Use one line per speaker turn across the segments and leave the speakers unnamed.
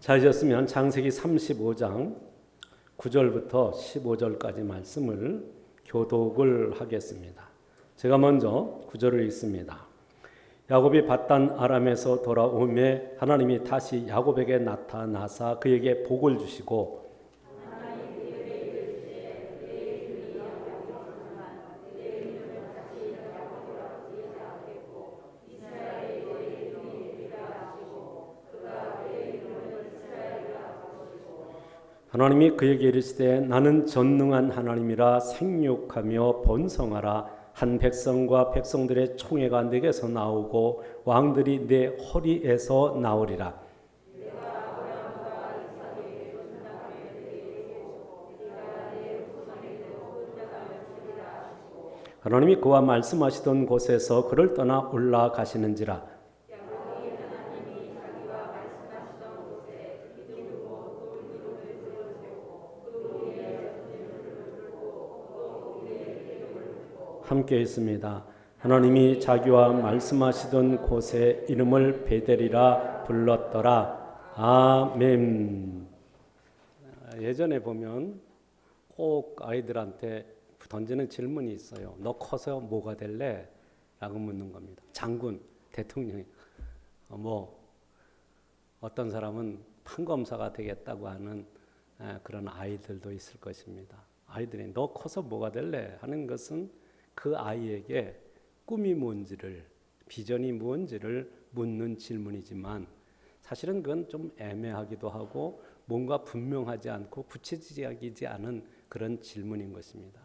찾으셨으면 창세기 35장 9절부터 15절까지 말씀을 교독을 하겠습니다. 제가 먼저 9절을 읽습니다. 야곱이 밧단 아람에서 돌아오매 하나님이 다시 야곱에게 나타나사 그에게 복을 주시고 하나님이 그에게 이르시되 나는 전능한 하나님이라 생육하며 번성하라. 한 백성과 백성들의 총회가 내게서 나오고 왕들이 내 허리에서 나오리라. 하나님이 그와 말씀하시던 곳에서 그를 떠나 올라가시는지라. 함께 있습니다. 하나님이 자기와 말씀하시던 곳에 이름을 베델이라 불렀더라. 아멘. 예전에 보면 꼭 아이들한테 던지는 질문이 있어요. 너 커서 뭐가 될래? 라고 묻는 겁니다. 장군, 대통령이 어떤 사람은 판검사가 되겠다고 하는 그런 아이들도 있을 것입니다. 아이들이 너 커서 뭐가 될래? 하는 것은 그 아이에게 꿈이 뭔지를, 비전이 뭔지를 묻는 질문이지만 사실은 그건 좀 애매하기도 하고 뭔가 분명하지 않고 구체적이지 않은 그런 질문인 것입니다.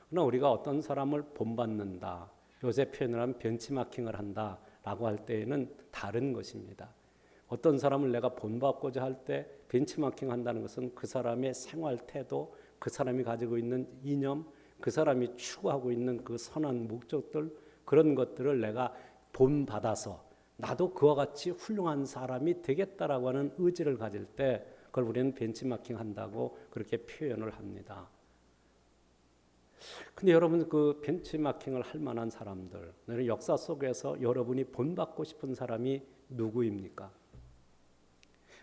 그러나 우리가 어떤 사람을 본받는다, 요새 표현을 하면 벤치마킹을 한다라고 할 때에는 다른 것입니다. 어떤 사람을 내가 본받고자 할 때 벤치마킹 한다는 것은 그 사람의 생활 태도, 그 사람이 가지고 있는 이념, 그 사람이 추구하고 있는 그 선한 목적들, 그런 것들을 내가 본받아서 나도 그와 같이 훌륭한 사람이 되겠다라고 하는 의지를 가질 때 그걸 우리는 벤치마킹 한다고 그렇게 표현을 합니다. 근데 여러분, 그 벤치마킹을 할 만한 사람들, 역사 속에서 여러분이 본받고 싶은 사람이 누구입니까?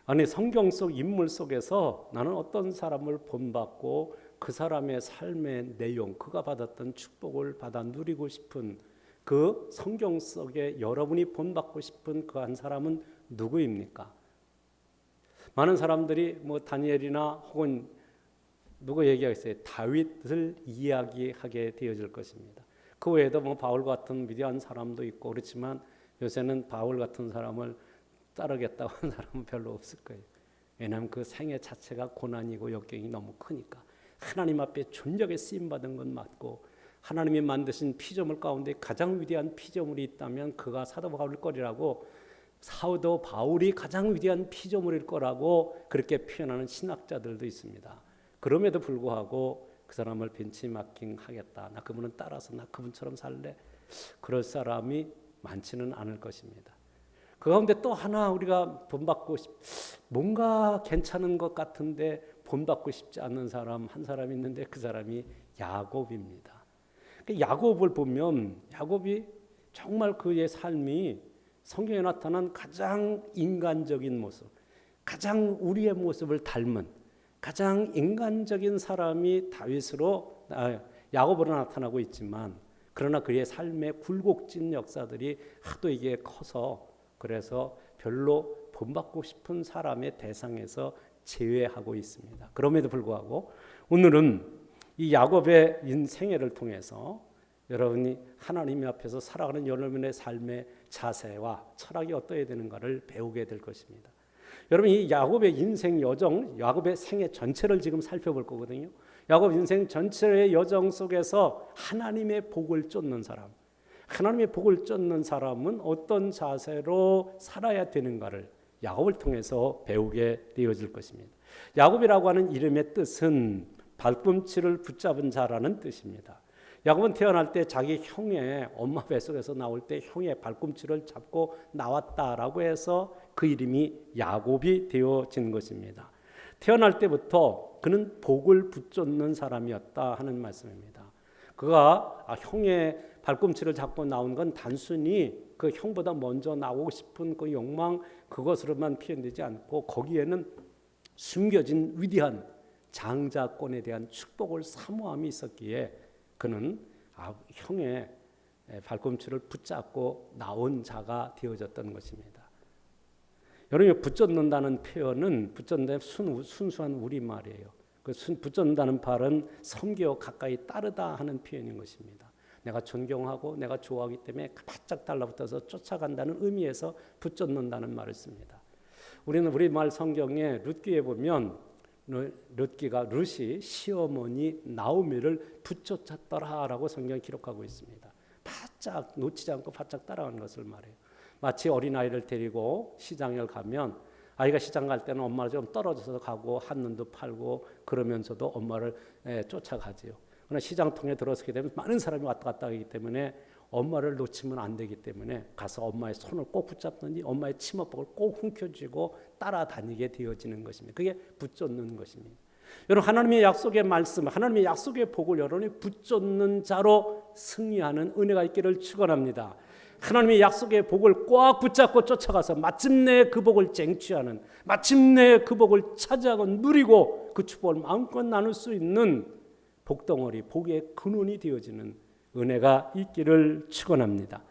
아니, 성경 속 인물 속에서 나는 어떤 사람을 본받고 그 사람의 삶의 내용, 그가 받았던 축복을 받아 누리고 싶은 그 성경 속에 여러분이 본받고 싶은 그 한 사람은 누구입니까? 많은 사람들이 다니엘이나 혹은 누구 얘기하겠어요? 다윗을 이야기하게 되어질 것입니다. 그 외에도 바울 같은 위대한 사람도 있고 그렇지만 요새는 바울 같은 사람을 따르겠다고 하는 사람은 별로 없을 거예요. 왜냐하면 그 생애 자체가 고난이고 역경이 너무 크니까. 하나님 앞에 존귀하게 쓰임받은 건 맞고 하나님이 만드신 피조물 가운데 가장 위대한 피조물이 있다면 그가 사도 바울일 거라고, 사도 바울이 가장 위대한 피조물일 거라고 그렇게 표현하는 신학자들도 있습니다. 그럼에도 불구하고 그 사람을 벤치마킹 하겠다, 나 그분은 따라서 나 그분처럼 살래, 그럴 사람이 많지는 않을 것입니다. 그 가운데 또 하나 우리가 본받고 뭔가 괜찮은 것 같은데 본받고 싶지 않는 사람 한 사람이 있는데 그 사람이 야곱입니다. 야곱을 보면 야곱이 정말 그의 삶이 성경에 나타난 가장 인간적인 모습, 가장 우리의 모습을 닮은 가장 인간적인 사람이 야곱으로 나타나고 있지만, 그러나 그의 삶의 굴곡진 역사들이 하도 이게 커서 그래서 별로 본받고 싶은 사람의 대상에서 제외하고 있습니다. 그럼에도 불구하고 오늘은 이 야곱의 인생애를 통해서 여러분이 하나님 앞에서 살아가는 여러분의 삶의 자세와 철학이 어떠해야 되는가를 배우게 될 것입니다. 여러분, 이 야곱의 인생 여정, 야곱의 생애 전체를 지금 살펴볼 거거든요. 야곱 인생 전체의 여정 속에서 하나님의 복을 쫓는 사람, 하나님의 복을 쫓는 사람은 어떤 자세로 살아야 되는가를 야곱을 통해서 배우게 되어질 것입니다. 야곱이라고 하는 이름의 뜻은 발꿈치를 붙잡은 자라는 뜻입니다. 야곱은 태어날 때 자기 형의 엄마 뱃속에서 나올 때 형의 발꿈치를 잡고 나왔다라고 해서 그 이름이 야곱이 되어진 것입니다. 태어날 때부터 그는 복을 붙잡는 사람이었다 하는 말씀입니다. 그가 형의 발꿈치를 잡고 나온 건 단순히 그 형보다 먼저 나오고 싶은 그 욕망, 그것으로만 표현되지 않고 거기에는 숨겨진 위대한 장자권에 대한 축복을 사모함이 있었기에 그는 형의 발꿈치를 붙잡고 나온 자가 되어졌던 것입니다. 여러분, 붙잡는다는 표현은 붙잡는 순수한 우리말이에요. 그 붙잡는다는 말은 섬기어 가까이 따르다 하는 표현인 것입니다. 내가 존경하고 내가 좋아하기 때문에 바짝 달라붙어서 쫓아간다는 의미에서 붙잡는다는 말을 씁니다. 우리는 우리말 성경에 룻기에 보면 룻이 시어머니 나오미를 붙쫓았더라라고 성경이 기록하고 있습니다. 바짝 놓치지 않고 바짝 따라가는 것을 말해요. 마치 어린아이를 데리고 시장에 가면 아이가 시장 갈 때는 엄마를 좀 떨어져서 가고 한눈도 팔고 그러면서도 엄마를 쫓아가지요. 그러나 시장통에 들어서게 되면 많은 사람이 왔다 갔다 하기 때문에 엄마를 놓치면 안 되기 때문에 가서 엄마의 손을 꼭 붙잡든지 엄마의 치마복을 꼭 훔켜쥐고 따라다니게 되어지는 것입니다. 그게 붙잡는 것입니다. 여러분, 하나님의 약속의 말씀, 하나님의 약속의 복을 여러분이 붙잡는 자로 승리하는 은혜가 있기를 축원합니다. 하나님의 약속의 복을 꽉 붙잡고 쫓아가서 마침내 그 복을 쟁취하는, 마침내 그 복을 차지하고 누리고 그 축복을 마음껏 나눌 수 있는 복덩어리, 복의 근원이 되어지는 은혜가 있기를 축원합니다.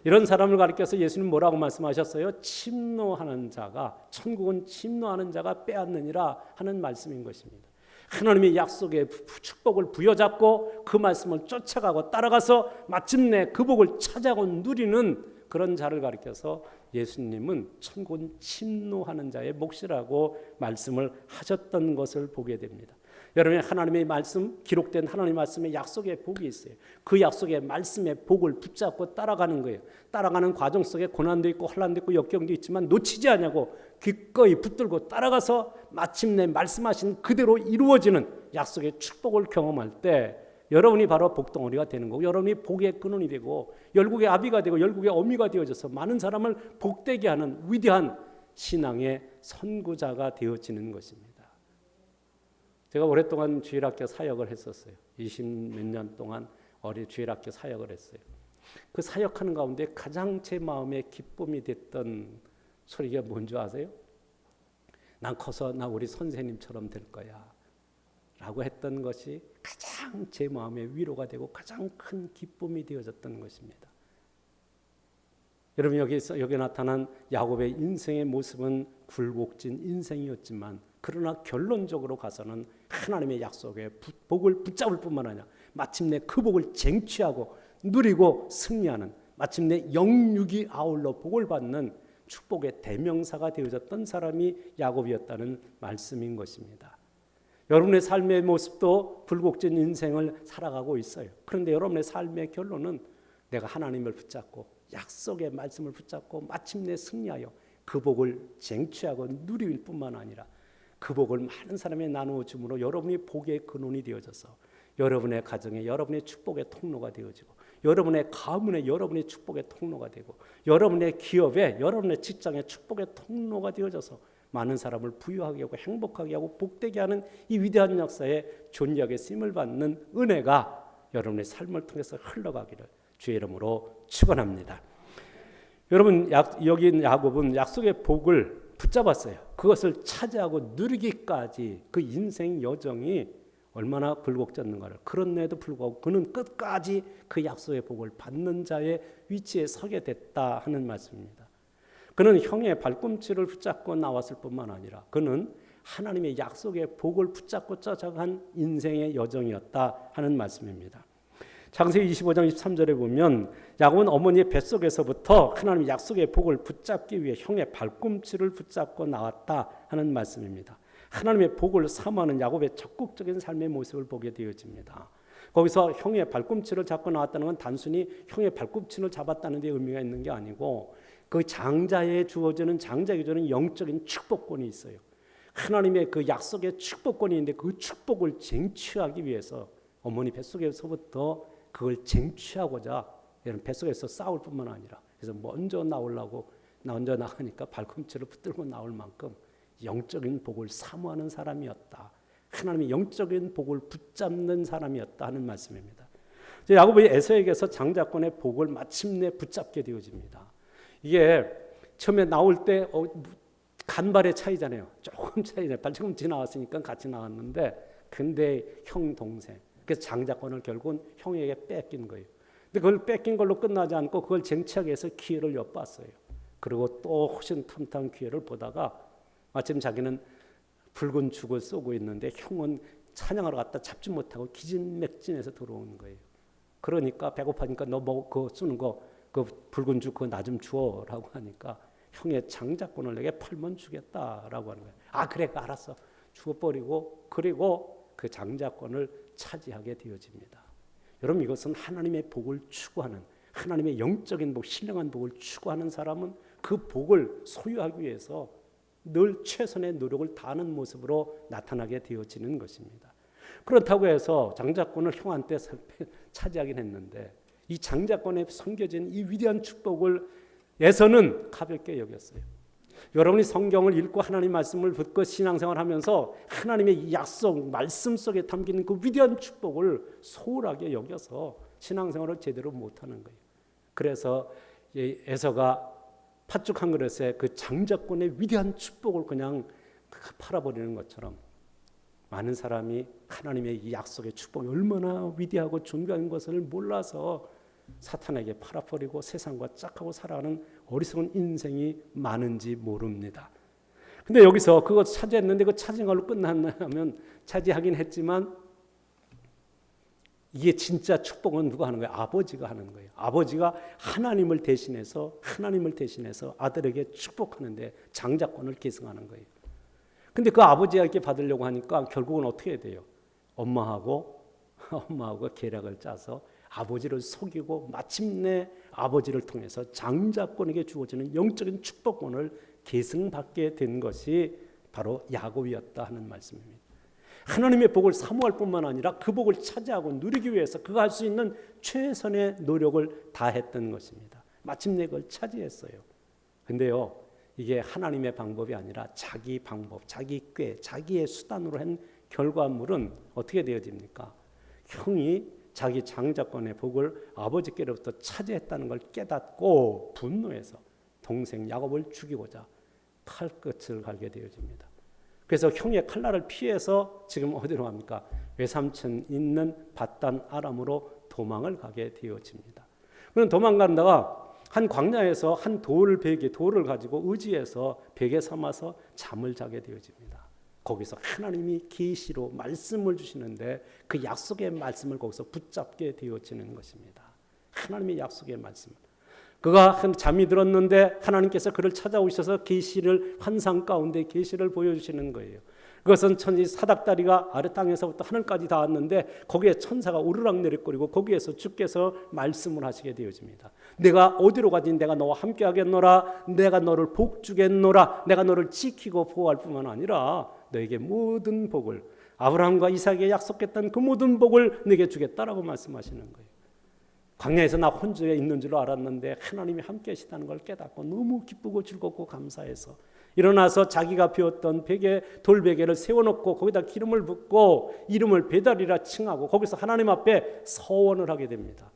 이런 사람을 가리켜서 예수님 뭐라고 말씀하셨어요? 침노하는 자가, 천국은 침노하는 자가 빼앗느니라 하는 말씀인 것입니다. 하나님의 약속의 축복을 부여잡고 그 말씀을 쫓아가고 따라가서 마침내 그 복을 찾아고 누리는 그런 자를 가리켜서 예수님은 천국은 침노하는 자의 몫이라고 말씀을 하셨던 것을 보게 됩니다. 여러분, 하나님의 말씀, 기록된 하나님의 말씀에 약속의 복이 있어요. 그 약속의 말씀의 복을 붙잡고 따라가는 거예요. 따라가는 과정 속에 고난도 있고 환난도 있고 역경도 있지만 놓치지 않냐고 기꺼이 붙들고 따라가서 마침내 말씀하신 그대로 이루어지는 약속의 축복을 경험할 때 여러분이 바로 복덩어리가 되는 거고 여러분이 복의 근원이 되고 열국의 아비가 되고 열국의 어미가 되어져서 많은 사람을 복되게 하는 위대한 신앙의 선구자가 되어지는 것입니다. 제가 오랫동안 주일학교 사역을 했었어요. 20몇 년 동안 주일학교 사역을 했어요. 그 사역하는 가운데 가장 제 마음에 기쁨이 됐던 소리가 뭔지 아세요? 난 커서 나 우리 선생님처럼 될 거야 라고 했던 것이 가장 제 마음에 위로가 되고 가장 큰 기쁨이 되어졌던 것입니다. 여러분, 여기 나타난 야곱의 인생의 모습은 굴곡진 인생이었지만 그러나 결론적으로 가서는 하나님의 약속에 복을 붙잡을 뿐만 아니라 마침내 그 복을 쟁취하고 누리고 승리하는, 마침내 영육이 아울러 복을 받는 축복의 대명사가 되어졌던 사람이 야곱이었다는 말씀인 것입니다. 여러분의 삶의 모습도 굴곡진 인생을 살아가고 있어요. 그런데 여러분의 삶의 결론은 내가 하나님을 붙잡고 약속의 말씀을 붙잡고 마침내 승리하여 그 복을 쟁취하고 누릴 뿐만 아니라 그 복을 많은 사람에 나누어 줌으로 여러분이 복의 근원이 되어져서 여러분의 가정에 여러분의 축복의 통로가 되어지고 여러분의 가문에 여러분의 축복의 통로가 되고 여러분의 기업에 여러분의 직장에 축복의 통로가 되어져서 많은 사람을 부유하게 하고 행복하게 하고 복되게 하는 이 위대한 역사에 존귀하게 쓰임을 받는 은혜가 여러분의 삶을 통해서 흘러가기를 주의 이름으로 축원합니다. 여러분, 여기 야곱은 약속의 복을 붙잡았어요. 그것을 차지하고 누리기까지 그 인생 여정이 얼마나 굴곡졌는가를, 그런데도 불구하고 그는 끝까지 그 약속의 복을 받는 자의 위치에 서게 됐다 하는 말씀입니다. 그는 형의 발꿈치를 붙잡고 나왔을 뿐만 아니라 그는 하나님의 약속의 복을 붙잡고 쫓아간 인생의 여정이었다 하는 말씀입니다. 창세기 25장 23절에 보면 야곱은 어머니의 뱃속에서부터 하나님의 약속의 복을 붙잡기 위해 형의 발꿈치를 붙잡고 나왔다 하는 말씀입니다. 하나님의 복을 사모하는 야곱의 적극적인 삶의 모습을 보게 되어집니다. 거기서 형의 발꿈치를 잡고 나왔다는 건 단순히 형의 발꿈치를 잡았다는 데 의미가 있는 게 아니고 그 장자에 주어지는, 장자에게 주는 영적인 축복권이 있어요. 하나님의 그 약속의 축복권이 있는데 그 축복을 쟁취하기 위해서 어머니 뱃속에서부터 그걸 쟁취하고자 여러분 뱃속에서 싸울 뿐만 아니라 그래서 먼저 나가니까 발꿈치를 붙들고 나올 만큼 영적인 복을 사모하는 사람이었다. 하나님의 영적인 복을 붙잡는 사람이었다 하는 말씀입니다. 야곱이 에서에게서 장자권의 복을 마침내 붙잡게 되어집니다. 이게 처음에 나올 때 간발의 차이잖아요. 조금 차이잖아요. 발처럼 나왔으니까 같이 나왔는데, 근데 형 동생, 그래서 장자권을 결국은 형에게 뺏긴 거예요. 근데 그걸 뺏긴 걸로 끝나지 않고 그걸 쟁취하기 위해서 기회를 엿봤어요. 그리고 또 호신탐탐 기회를 보다가 마침 자기는 붉은 죽을 쏘고 있는데 형은 찬양하러 갔다 잡지 못하고 기진맥진해서 들어오는 거예요. 그러니까 배고파니까 너 뭐 그거 쏘는 거 그 붉은 죽 그거 나 좀 주어라고 하니까 형의 장자권을 내게 팔면 주겠다라고 하는 거예요. 아 그래 알았어 주어버리고 그리고 그 장자권을 차지하게 되어집니다. 여러분 이것은 하나님의 복을 추구하는, 하나님의 영적인 복, 신령한 복을 추구하는 사람은 그 복을 소유하기 위해서 늘 최선의 노력을 다하는 모습으로 나타나게 되어지는 것입니다. 그렇다고 해서 장자권을 형한테 차지하긴 했는데 이 장자권에 섬겨진 이 위대한 축복을 에서는 가볍게 여겼어요. 여러분이 성경을 읽고 하나님 말씀을 듣고 신앙생활을 하면서 하나님의 약속, 말씀 속에 담긴 그 위대한 축복을 소홀하게 여겨서 신앙생활을 제대로 못하는 거예요. 그래서 에서가 팥죽 한 그릇에 그 장자권의 위대한 축복을 그냥 팔아버리는 것처럼 많은 사람이 하나님의 이 약속의 축복이 얼마나 위대하고 존귀한 것을 몰라서 사탄에게 팔아버리고 세상과 짝하고 살아가는 어리석은 인생이 많은지 모릅니다. 근데 여기서 그거 차지했는데 그 차지한 걸로 끝났냐면 차지하긴 했지만 이게 진짜 축복은 누가 하는 거예요? 아버지가 하는 거예요. 아버지가 하나님을 대신해서 아들에게 축복하는데 장자권을 계승하는 거예요. 근데 그 아버지에게 받으려고 하니까 결국은 어떻게 해야 돼요? 엄마하고 계략을 짜서 아버지를 속이고 마침내 아버지를 통해서 장자권에게 주어지는 영적인 축복권을 계승받게 된 것이 바로 야곱이었다 하는 말씀입니다. 하나님의 복을 사모할 뿐만 아니라 그 복을 차지하고 누리기 위해서 그가 할 수 있는 최선의 노력을 다했던 것입니다. 마침내 그걸 차지했어요. 근데요, 이게 하나님의 방법이 아니라 자기 방법, 자기 꾀, 자기의 수단으로 한 결과물은 어떻게 되어집니까? 형이 자기 장자권의 복을 아버지께로부터 차지했다는 걸 깨닫고 분노해서 동생 야곱을 죽이고자 칼끝을 갈게 되어집니다. 그래서 형의 칼날을 피해서 지금 어디로 갑니까? 외삼촌 있는 밧단 아람으로 도망을 가게 되어집니다. 그는 도망간다가 한 광야에서 한 돌을 가지고 의지해서 베개 삼아서 잠을 자게 되어집니다. 거기서 하나님이 계시로 말씀을 주시는데 그 약속의 말씀을 거기서 붙잡게 되어지는 것입니다. 하나님의 약속의 말씀. 그가 잠이 들었는데 하나님께서 그를 찾아오셔서 계시를 환상 가운데 계시를 보여주시는 거예요. 그것은 천지 사닥다리가 아래 땅에서부터 하늘까지 닿았는데 거기에 천사가 오르락 내리거리고 거기에서 주께서 말씀을 하시게 되어집니다. 내가 어디로 가든 내가 너와 함께 하겠노라. 내가 너를 복 주겠노라. 내가 너를 지키고 보호할 뿐만 아니라 너에게 모든 복을 아브라함과 이삭에게 약속했던 그 모든 복을 내게 주겠다라고 말씀하시는 거예요. 광야에서 나 혼자 있는 줄 알았는데 하나님이 함께 하시다는 걸 깨닫고 너무 기쁘고 즐겁고 감사해서 일어나서 자기가 비웠던 돌베개를 세워놓고 거기다 기름을 붓고 이름을 베달이라 칭하고 거기서 하나님 앞에 서원을 하게 됩니다.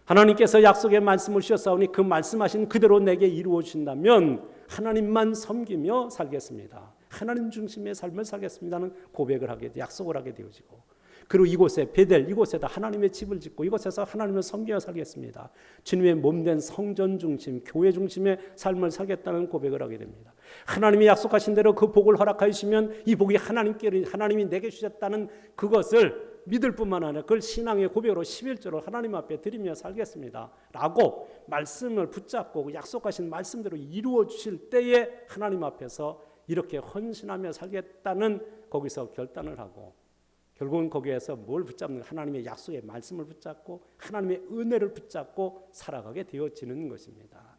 하나님께서 약속의 말씀을 주셨사오니 그 말씀하신 그대로 내게 이루어 주신다면 하나님만 섬기며 살겠습니다. 하나님 중심의 삶을 살겠습니다는 고백을 하게 약속을 하게 되어지고 그리고 이곳에 베델 이곳에다 하나님의 집을 짓고 이곳에서 하나님을 섬기며 살겠습니다. 주님의 몸된 성전 중심 교회 중심의 삶을 살겠다는 고백을 하게 됩니다. 하나님이 약속하신 대로 그 복을 허락하여 주시면 이 복이 하나님이 내게 주셨다는 그것을 믿을 뿐만 아니라 그걸 신앙의 고백으로 11조로 하나님 앞에 드리며 살겠습니다 라고 말씀을 붙잡고 약속하신 말씀대로 이루어 주실 때에 하나님 앞에서 이렇게 헌신하며 살겠다는 거기서 결단을 하고 결국은 거기에서 뭘 붙잡는 하나님의 약속의 말씀을 붙잡고 하나님의 은혜를 붙잡고 살아가게 되어지는 것입니다.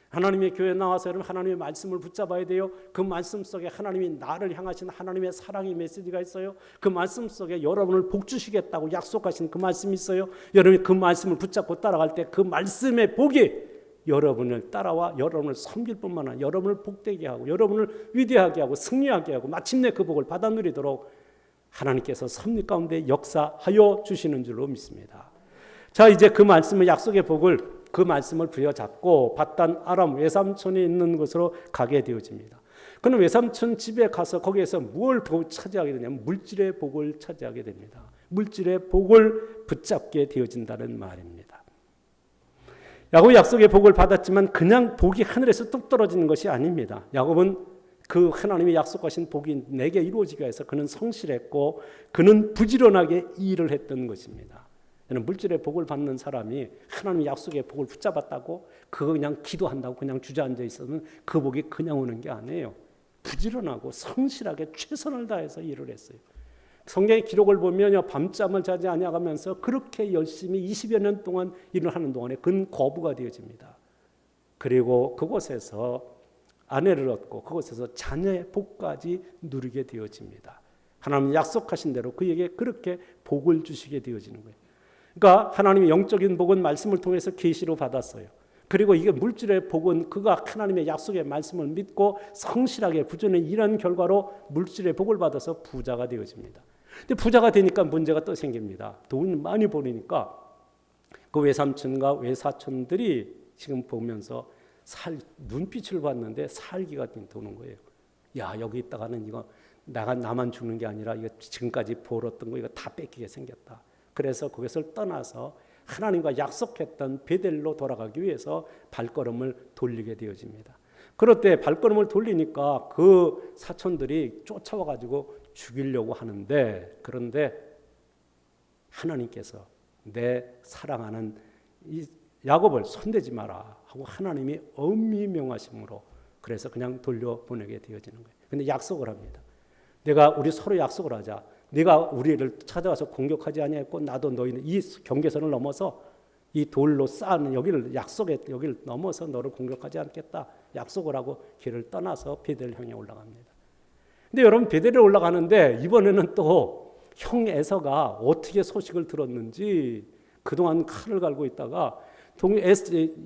하나님의 교회에 나와서 여러분 하나님의 말씀을 붙잡아야 돼요. 그 말씀 속에 하나님이 나를 향하신 하나님의 사랑의 메시지가 있어요. 그 말씀 속에 여러분을 복 주시겠다고 약속하신 그 말씀이 있어요. 여러분이 그 말씀을 붙잡고 따라갈 때 그 말씀의 복이 여러분을 따라와 여러분을 섬길 뿐만 아니라 여러분을 복되게 하고 여러분을 위대하게 하고 승리하게 하고 마침내 그 복을 받아 누리도록 하나님께서 섭리 가운데 역사하여 주시는 줄로 믿습니다. 자, 이제 그 말씀을 약속의 복을 그 말씀을 부여잡고 바단 아람 외삼촌이 있는 곳으로 가게 되어집니다. 그는 외삼촌 집에 가서 거기에서 무엇을 차지하게 되냐면 물질의 복을 차지하게 됩니다. 물질의 복을 붙잡게 되어진다는 말입니다. 야곱이 약속의 복을 받았지만 그냥 복이 하늘에서 뚝 떨어지는 것이 아닙니다. 야곱은 그 하나님이 약속하신 복이 내게 이루어지게 해서 그는 성실했고 그는 부지런하게 일을 했던 것입니다. 물질의 복을 받는 사람이 하나님의 약속의 복을 붙잡았다고 그거 그냥 기도한다고 그냥 주저앉아 있으면 그 복이 그냥 오는 게 아니에요. 부지런하고 성실하게 최선을 다해서 일을 했어요. 성경의 기록을 보면요, 밤잠을 자지 아니하면서 그렇게 열심히 20여 년 동안 일을 하는 동안에 그는 거부가 되어집니다. 그리고 그곳에서 아내를 얻고 그곳에서 자녀의 복까지 누리게 되어집니다. 하나님 약속하신 대로 그에게 그렇게 복을 주시게 되어지는 거예요. 그러니까 하나님의 영적인 복은 말씀을 통해서 계시로 받았어요. 그리고 이게 물질의 복은 그가 하나님의 약속의 말씀을 믿고 성실하게 부지런히 일한 결과로 물질의 복을 받아서 부자가 되어집니다. 근데 부자가 되니까 문제가 또 생깁니다. 돈을 많이 버리니까 그 외삼촌과 외사촌들이 지금 보면서 눈빛을 봤는데 살기가 도는 거예요. 야, 여기 있다가는 이거 나만 죽는 게 아니라 이거 지금까지 벌었던 거 이거 다 뺏기게 생겼다. 그래서 그것을 떠나서 하나님과 약속했던 베델로 돌아가기 위해서 발걸음을 돌리게 되어집니다. 그럴 때 발걸음을 돌리니까 그 사촌들이 쫓아와가지고 죽이려고 하는데, 그런데 하나님께서 내 사랑하는 이 야곱을 손대지 마라 하고 하나님이 엄히 명하심으로 그래서 그냥 돌려보내게 되어지는 거예요. 근데 약속을 합니다. 우리 서로 약속을 하자. 네가 우리를 찾아와서 공격하지 아니했고 나도 너희는 이 경계선을 넘어서 이 돌로 쌓은 여기를 넘어서 너를 공격하지 않겠다. 약속을 하고 길을 떠나서 베델 향해 올라갑니다. 근데 여러분 베델에 올라가는데 이번에는 또 형 에서가 어떻게 소식을 들었는지 그동안 칼을 갈고 있다가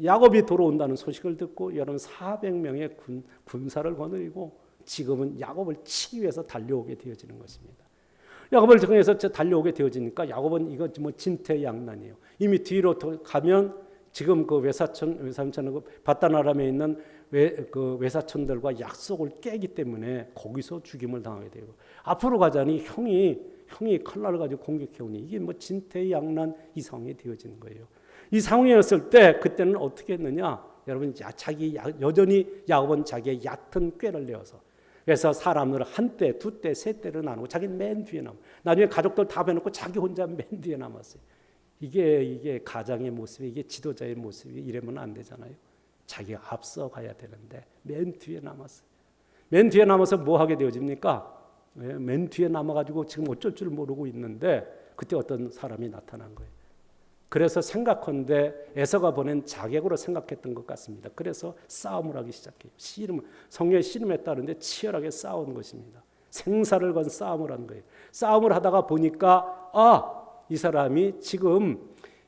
야곱이 돌아온다는 소식을 듣고 여러분 400명의 군사를 거느리고 지금은 야곱을 치기 위해서 달려오게 되어지는 것입니다. 야곱을 정해서 달려오게 되어지니까 야곱은 이거 뭐 진퇴양난이에요. 이미 뒤로 가면 지금 그 외삼촌 바단 아람에 있는 그 외사촌들과 약속을 깨기 때문에 거기서 죽임을 당하게 되고 앞으로 가자니 형이 칼날을 가지고 공격해 오니 이게 뭐 진퇴양난 이 상황이 되어지는 거예요. 이 상황이었을 때 그때는 어떻게 했느냐? 여러분 여전히 야곱은 자기의 얕은 꾀를 내어서 그래서 사람을 한 때, 두 때, 세 때를 나누고 자기는 맨 뒤에 남아. 나중에 가족들 다 빼놓고 자기 혼자 맨 뒤에 남았어요. 이게 가장의 모습이 이게 지도자의 모습이 이러면 안 되잖아요. 자기가 앞서 가야 되는데 맨 뒤에 남았어요. 맨 뒤에 남아서 뭐 하게 되어집니까? 맨 뒤에 남아가지고 지금 어쩔 줄 모르고 있는데 그때 어떤 사람이 나타난 거예요. 그래서 생각한데 에서가 보낸 자객으로 생각했던 것 같습니다. 그래서 싸움을 하기 시작해요. 성령의 씨름에 따르는데 치열하게 싸운 것입니다. 생사를 건 싸움을 한 거예요. 싸움을 하다가 보니까 이 사람이 지금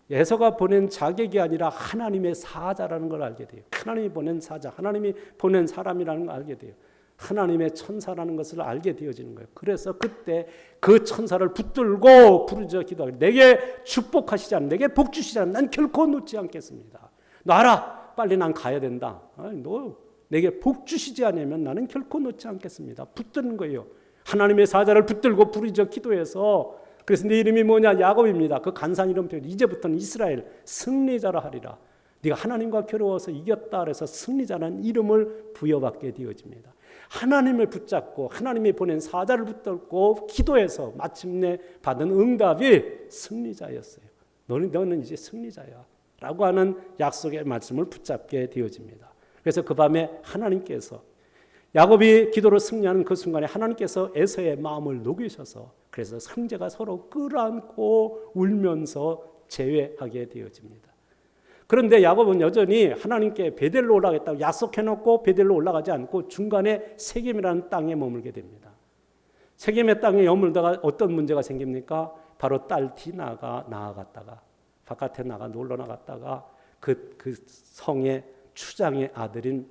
에서가 보낸 자객이 아니라 하나님의 사자라는 걸 알게 돼요. 하나님이 보낸 사자, 하나님이 보낸 사람이라는 걸 알게 돼요. 하나님의 천사라는 것을 알게 되어지는 거예요. 그래서 그때 그 천사를 붙들고 부르짖어 기도하고 내게 축복하시지 않으면 내게 복 주시지 않으면 난 결코 놓지 않겠습니다. 놔라, 빨리 난 가야 된다. 너 내게 복 주시지 않으면 나는 결코 놓지 않겠습니다. 붙드는 거예요. 하나님의 사자를 붙들고 부르짖어 기도해서 그래서 네 이름이 뭐냐? 야곱입니다. 그 간사한 이름 때문에 이제부터는 이스라엘 승리자라 하리라. 네가 하나님과 겨루어서 이겼다 그래서 승리자라는 이름을 부여받게 되어집니다. 하나님을 붙잡고 하나님이 보낸 사자를 붙들고 기도해서 마침내 받은 응답이 승리자였어요. 너는 이제 승리자야 라고 하는 약속의 말씀을 붙잡게 되어집니다. 그래서 그 밤에 하나님께서 야곱이 기도로 승리하는 그 순간에 하나님께서 에서의 마음을 녹이셔서 그래서 형제가 서로 끌어안고 울면서 재회하게 되어집니다. 그런데 야곱은 여전히 하나님께 베델로 올라가겠다고 약속해놓고 베델로 올라가지 않고 중간에 세겜이라는 땅에 머물게 됩니다. 세겜의 땅에 머물다가 어떤 문제가 생깁니까? 바로 딸 디나가 나아갔다가 바깥에 놀러 나갔다가 그 성의 추장의 아들인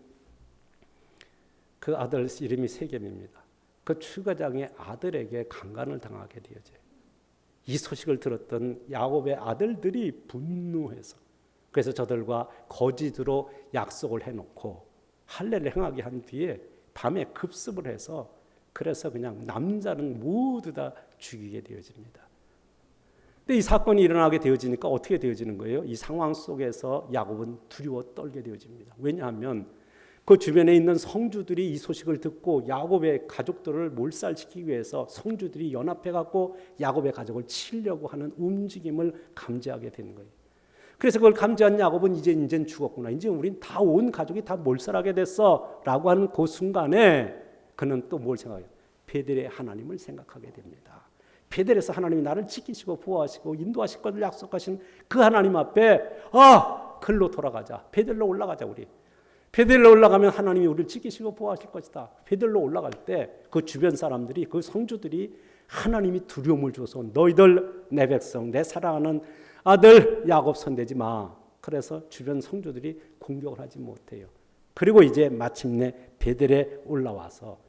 그 아들 이름이 세겜입니다. 그 추가장의 아들에게 강간을 당하게 되어져요. 이 소식을 들었던 야곱의 아들들이 분노해서 그래서 저들과 거짓으로 약속을 해놓고 할례를 행하게 한 뒤에 밤에 급습을 해서 그래서 그냥 남자는 모두 다 죽이게 되어집니다. 근데 이 사건이 일어나게 되어지니까 어떻게 되어지는 거예요? 이 상황 속에서 야곱은 두려워 떨게 되어집니다. 왜냐하면 그 주변에 있는 성주들이 이 소식을 듣고 야곱의 가족들을 몰살시키기 위해서 성주들이 연합해 갖고 야곱의 가족을 치려고 하는 움직임을 감지하게 되는 거예요. 그래서 그걸 감지한 야곱은 이제 죽었구나. 이제 우린 다 온 가족이 다 몰살하게 됐어라고 하는 그 순간에 그는 또 뭘 생각해요? 베델의 하나님을 생각하게 됩니다. 베델에서 하나님이 나를 지키시고 보호하시고 인도하실 것을 약속하신 그 하나님 앞에 글로 돌아가자. 베델로 올라가자 우리. 베델로 올라가면 하나님이 우리를 지키시고 보호하실 것이다. 베델로 올라갈 때 그 주변 사람들이 그 성주들이 하나님이 두려움을 줘서 너희들 내 백성 내 사랑하는 아들 야곱 손대지 마. 그래서 주변 성주들이 공격을 하지 못해요. 그리고 이제 마침내 베델에 올라와서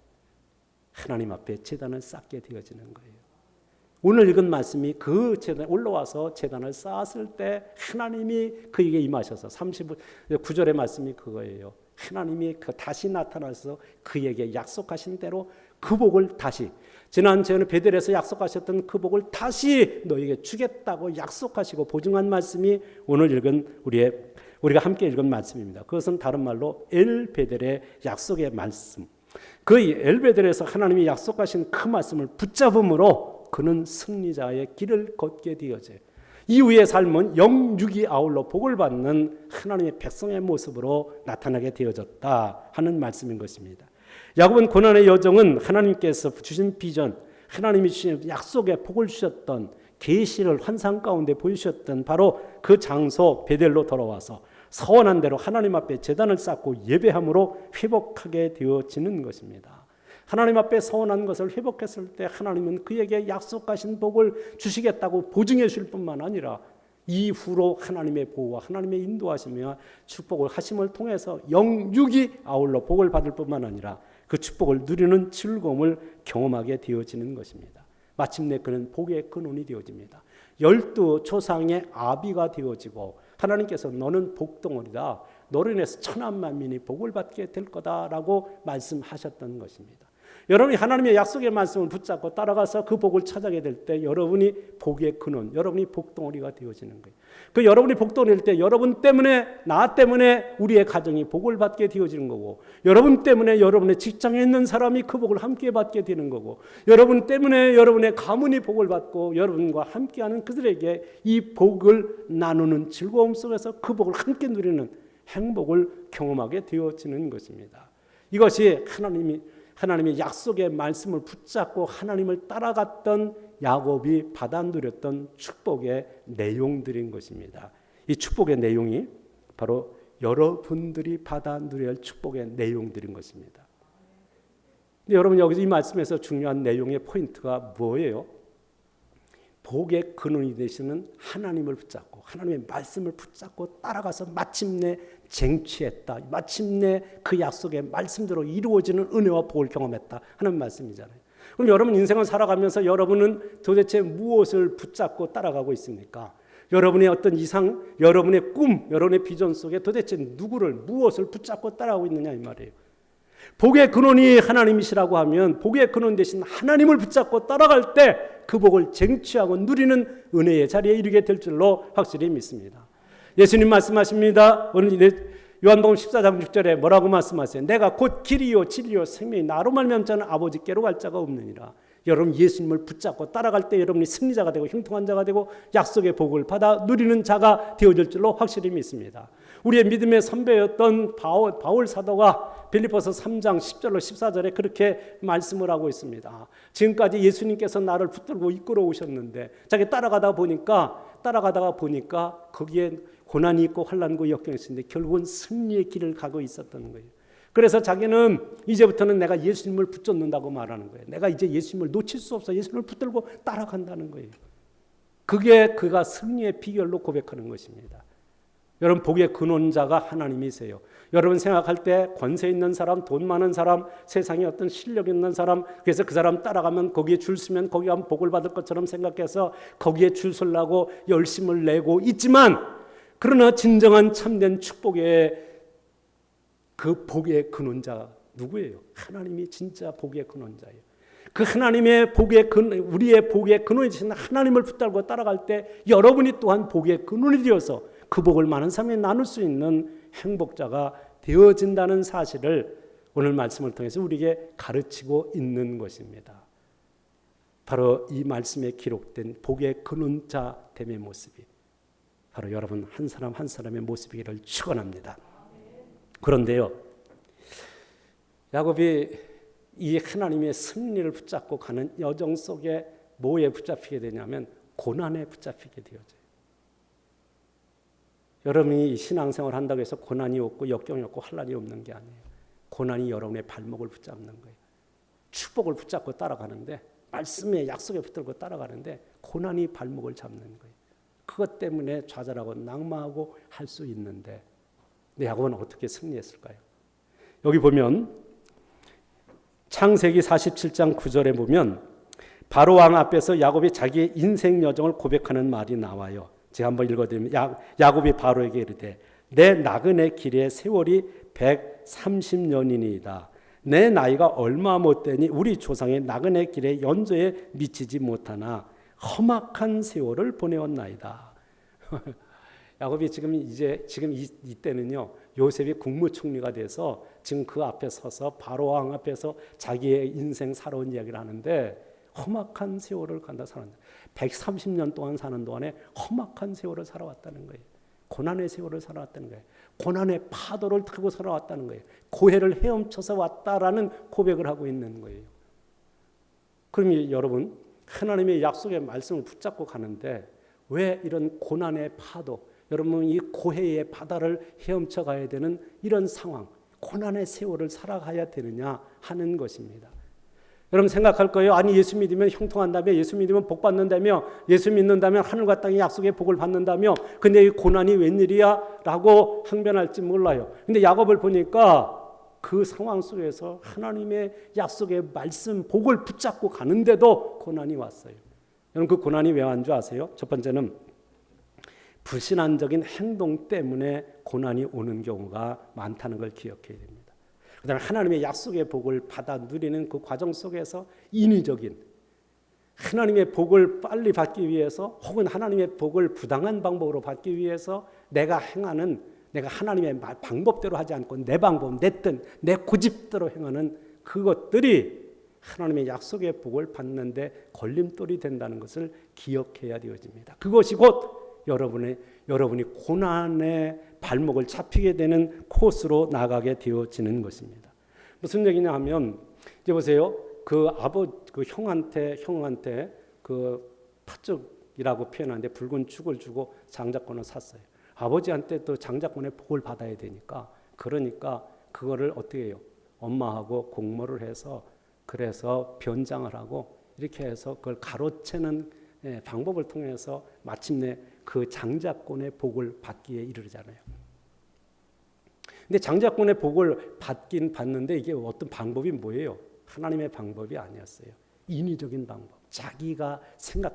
하나님 앞에 제단을 쌓게 되어지는 거예요. 오늘 읽은 말씀이 그 제단에 올라와서 제단을 쌓았을 때 하나님이 그에게 임하셔서 39절의 말씀이 그거예요. 하나님이 다시 나타나서 그에게 약속하신 대로 그 복을 다시 지난 베델에서 약속하셨던 그 복을 다시 너에게 주겠다고 약속하시고 보증한 말씀이 오늘 읽은 우리가 함께 읽은 말씀입니다. 그것은 다른 말로 엘베델의 약속의 말씀. 그 엘베델에서 하나님이 약속하신 그 말씀을 붙잡음으로 그는 승리자의 길을 걷게 되어져요. 이후의 삶은 영육이 아울러 복을 받는 하나님의 백성의 모습으로 나타나게 되어졌다 하는 말씀인 것입니다. 야곱은 고난의 여정은 하나님께서 주신 비전, 하나님이 주신 약속의 복을 주셨던 계시를 환상 가운데 보여주셨던 바로 그 장소 베델로 돌아와서 서원한 대로 하나님 앞에 제단을 쌓고 예배함으로 회복하게 되어지는 것입니다. 하나님 앞에 서원한 것을 회복했을 때 하나님은 그에게 약속하신 복을 주시겠다고 보증해 줄 뿐만 아니라 이후로 하나님의 보호와 하나님의 인도하심과 축복을 하심을 통해서 영육이 아울러 복을 받을 뿐만 아니라 그 축복을 누리는 즐거움을 경험하게 되어지는 것입니다. 마침내 그는 복의 근원이 되어집니다. 12 조상의 아비가 되어지고 하나님께서 너는 복덩어리다. 너로 인해서 천한 만민이 복을 받게 될 거다라고 말씀하셨던 것입니다. 여러분이 하나님의 약속의 말씀을 붙잡고 따라가서 그 복을 찾아게 될 때 여러분이 복의 근원, 여러분이 복덩어리가 되어지는 거예요. 그 여러분이 복덩어리일 때 여러분 때문에 나 때문에 우리의 가정이 복을 받게 되어지는 거고 여러분 때문에 여러분의 직장에 있는 사람이 그 복을 함께 받게 되는 거고 여러분 때문에 여러분의 가문이 복을 받고 여러분과 함께하는 그들에게 이 복을 나누는 즐거움 속에서 그 복을 함께 누리는 행복을 경험하게 되어지는 것입니다. 이것이 하나님의 약속의 말씀을 붙잡고 하나님을 따라갔던 야곱이 받아 누렸던 축복의 내용들인 것입니다. 이 축복의 내용이 바로 여러분들이 받아 누려야 할 축복의 내용들인 것입니다. 근데 여러분 여기서 이 말씀에서 중요한 내용의 포인트가 뭐예요? 복의 근원이 되시는 하나님을 붙잡고 하나님의 말씀을 붙잡고 따라가서 마침내 쟁취했다. 마침내 그 약속의 말씀대로 이루어지는 은혜와 복을 경험했다 하는 말씀이잖아요. 그럼 여러분 인생을 살아가면서 여러분은 도대체 무엇을 붙잡고 따라가고 있습니까? 여러분의 어떤 이상, 여러분의 꿈, 여러분의 비전 속에 도대체 무엇을 붙잡고 따라가고 있느냐 이 말이에요. 복의 근원이 하나님이시라고 하면 복의 근원 대신 하나님을 붙잡고 따라갈 때 그 복을 쟁취하고 누리는 은혜의 자리에 이르게 될 줄로 확실히 믿습니다. 예수님 말씀하십니다. 오늘 요한복음 14장 6절에 뭐라고 말씀하세요? 내가 곧 길이요 진리요 생명이 나로 말미암지 않은 아버지께로 갈 자가 없느니라. 여러분 예수님을 붙잡고 따라갈 때 여러분이 승리자가 되고 형통한 자가 되고 약속의 복을 받아 누리는 자가 되어질 줄로 확실히 믿습니다. 우리의 믿음의 선배였던 바울 사도가 빌립보서 3장 10절로 14절에 그렇게 말씀을 하고 있습니다. 지금까지 예수님께서 나를 붙들고 이끌어 오셨는데 자기 따라가다가 보니까 거기에 고난이 있고 환난이 있고 역경이 있었는데 결국은 승리의 길을 가고 있었던 거예요. 그래서 자기는 이제부터는 내가 예수님을 붙잡는다고 말하는 거예요. 내가 이제 예수님을 놓칠 수 없어. 예수님을 붙들고 따라간다는 거예요. 그게 그가 승리의 비결로 고백하는 것입니다. 여러분 복의 근원자가 하나님이세요. 여러분 생각할 때 권세 있는 사람, 돈 많은 사람, 세상에 어떤 실력 있는 사람, 그래서 그 사람 따라가면 거기에 줄 서면 거기 가면 복을 받을 것처럼 생각해서 거기에 줄 서려고 열심을 내고 있지만, 그러나 진정한 참된 축복의 그 복의 근원자 누구예요? 하나님이 진짜 복의 근원자예요. 그 하나님의 복의 우리의 복의 근원이 되신 하나님을 붙들고 따라갈 때 여러분이 또한 복의 근원이 되어서 그 복을 많은 사람이 나눌 수 있는 행복자가 되어진다는 사실을 오늘 말씀을 통해서 우리에게 가르치고 있는 것입니다. 바로 이 말씀에 기록된 복의 근원자 됨의 모습이 바로 여러분 한 사람 한 사람의 모습이기를 축원합니다. 그런데요, 야곱이 이 하나님의 승리를 붙잡고 가는 여정 속에 뭐에 붙잡히게 되냐면 고난에 붙잡히게 되어져요. 여러분이 신앙생활 한다고 해서 고난이 없고 역경이 없고 환난이 없는 게 아니에요. 고난이 여러분의 발목을 붙잡는 거예요. 축복을 붙잡고 따라가는데, 말씀의 약속에 붙들고 따라가는데 고난이 발목을 잡는 거예요. 그것 때문에 좌절하고 낙마하고 할 수 있는데 야곱은 어떻게 승리했을까요? 여기 보면 창세기 47장 9절에 보면 바로 왕 앞에서 야곱이 자기의 인생 여정을 고백하는 말이 나와요. 제가 한번 읽어드리면 야곱이 바로에게 이르되 내 나그네 길의 세월이 130년이니이다. 내 나이가 얼마 못되니 우리 조상의 나그네 길의 연조에 미치지 못하나 험악한 세월을 보내었나이다. 야곱이 지금 이때는요, 요셉이 국무총리가 돼서 지금 그 앞에 서서 바로 왕 앞에서 자기의 인생 살아온 이야기를 하는데 험악한 세월을 간다 살았는데 130년 동안 사는 동안에 험악한 세월을 살아왔다는 거예요. 고난의 세월을 살아왔다는 거예요. 고난의 파도를 타고 살아왔다는 거예요. 고해를 헤엄쳐서 왔다라는 고백을 하고 있는 거예요. 그럼 여러분, 하나님의 약속의 말씀을 붙잡고 가는데 왜 이런 고난의 파도, 여러분 이 고해의 바다를 헤엄쳐 가야 되는 이런 상황, 고난의 세월을 살아가야 되느냐 하는 것입니다. 여러분 생각할 거예요. 아니 예수 믿으면 형통한다며, 예수 믿으면 복 받는다며, 예수 믿는다면 하늘과 땅의 약속의 복을 받는다며, 근데 이 고난이 웬일이야? 라고 항변할지 몰라요. 근데 야곱을 보니까 그 상황 속에서 하나님의 약속의 말씀, 복을 붙잡고 가는데도 고난이 왔어요. 여러분 그 고난이 왜 온 줄 아세요? 첫 번째는 불신앙적인 행동 때문에 고난이 오는 경우가 많다는 걸 기억해야 됩니다. 그다음에 하나님의 약속의 복을 받아 누리는 그 과정 속에서 인위적인 하나님의 복을 빨리 받기 위해서 혹은 하나님의 복을 부당한 방법으로 받기 위해서 내가 하나님의 방법대로 하지 않고 내 방법, 내 뜻, 내 고집대로 행하는 그것들이 하나님의 약속의 복을 받는데 걸림돌이 된다는 것을 기억해야 되어집니다. 그것이 곧 여러분이 고난의 발목을 잡히게 되는 코스로 나가게 되어지는 것입니다. 무슨 얘기냐 하면 이제 보세요. 그 형한테 그 파죽이라고 표현하는데 붉은 축을 주고 장자권을 샀어요. 아버지한테 또 장자권의 복을 받아야 되니까 그러니까 그거를 어떻게 해요? 엄마하고 공모를 해서 그래서 변장을 하고 이렇게 해서 그걸 가로채는 방법을 통해서 마침내 그 장자권의 복을 받기에 이르잖아요. 근데 장자권의 복을 받긴 받는데 이게 어떤 방법이 뭐예요? 하나님의 방법이 아니었어요. 인위적인 방법, 자기가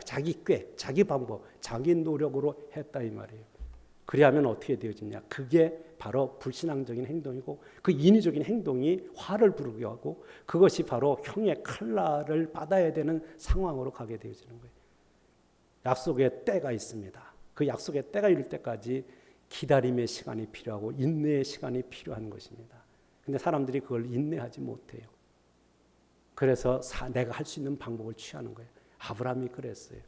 자기 꾀, 자기 방법, 자기 노력으로 했다 이 말이에요. 그래야면 어떻게 되어지냐? 그게 바로 불신앙적인 행동이고 그 인위적인 행동이 화를 부르게 하고 그것이 바로 형의 칼날을 받아야 되는 상황으로 가게 되어지는 거예요. 약속의 때가 있습니다. 그 약속의 때가 이를 때까지 기다림의 시간이 필요하고 인내의 시간이 필요한 것입니다. 근데 사람들이 그걸 인내하지 못해요. 그래서 내가 할 수 있는 방법을 취하는 거예요. 아브라함이 그랬어요.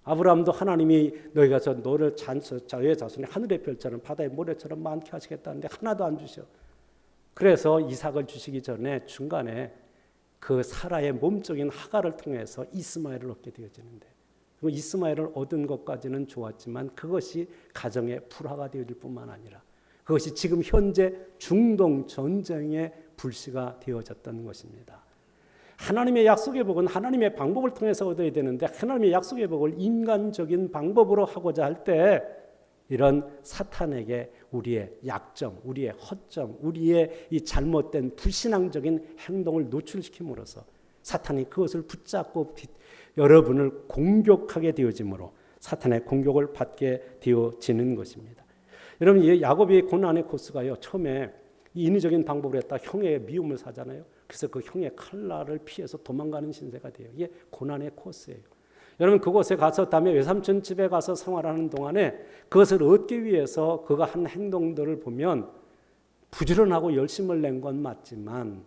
아브라함도 하나님이 너희가 너를 자의 자손이 하늘의 별처럼 바다의 모래처럼 많게 하시겠다는데 하나도 안 주셔. 그래서 이삭을 주시기 전에 중간에 그 사라의 몸적인 하가를 통해서 이스마엘을 얻게 되어지는데 이스마엘을 얻은 것까지는 좋았지만 그것이 가정의 불화가 되어질 뿐만 아니라 그것이 지금 현재 중동 전쟁의 불씨가 되어졌던 것입니다. 하나님의 약속의 복은 하나님의 방법을 통해서 얻어야 되는데 하나님의 약속의 복을 인간적인 방법으로 하고자 할 때 이런 사탄에게 우리의 약점, 우리의 허점, 우리의 이 잘못된 불신앙적인 행동을 노출시킴으로써 사탄이 그것을 붙잡고 여러분을 공격하게 되어지므로 사탄의 공격을 받게 되어지는 것입니다. 여러분, 이 야곱의 고난의 코스가요, 처음에 인위적인 방법으로 했다 형의 미움을 사잖아요. 그래서 그 형의 칼날을 피해서 도망가는 신세가 돼요. 이게 고난의 코스예요. 여러분, 그곳에 가서 다음에 외삼촌 집에 가서 생활하는 동안에 그것을 얻기 위해서 그가 한 행동들을 보면 부지런하고 열심을 낸 건 맞지만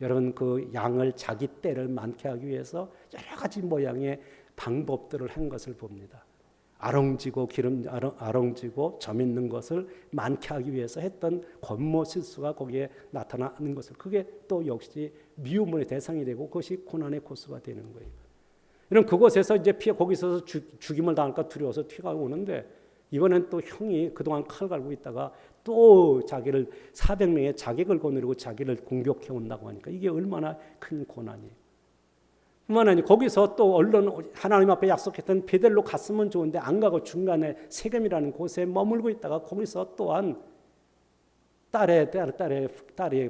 여러분, 그 양을 자기 때를 많게 하기 위해서 여러 가지 모양의 방법들을 한 것을 봅니다. 아롱지고 아롱지고 점 있는 것을 많게 하기 위해서 했던 권모 실수가 거기에 나타나는 것을, 그게 또 역시 미움의 대상이 되고 그것이 고난의 코스가 되는 거예요. 이런 그곳에서 이제 거기서 죽임을 당할까 두려워서 튀가 오는데 이번엔 또 형이 그동안 칼 갈고 있다가 또 자기를 400명의 자객을 거느리고 자기를 공격해 온다고 하니까 이게 얼마나 큰 고난이에요. 뿐만 아니라 거기서 또 얼른 하나님 앞에 약속했던 베델로 갔으면 좋은데 안 가고 중간에 세겜이라는 곳에 머물고 있다가 거기서 또한 딸의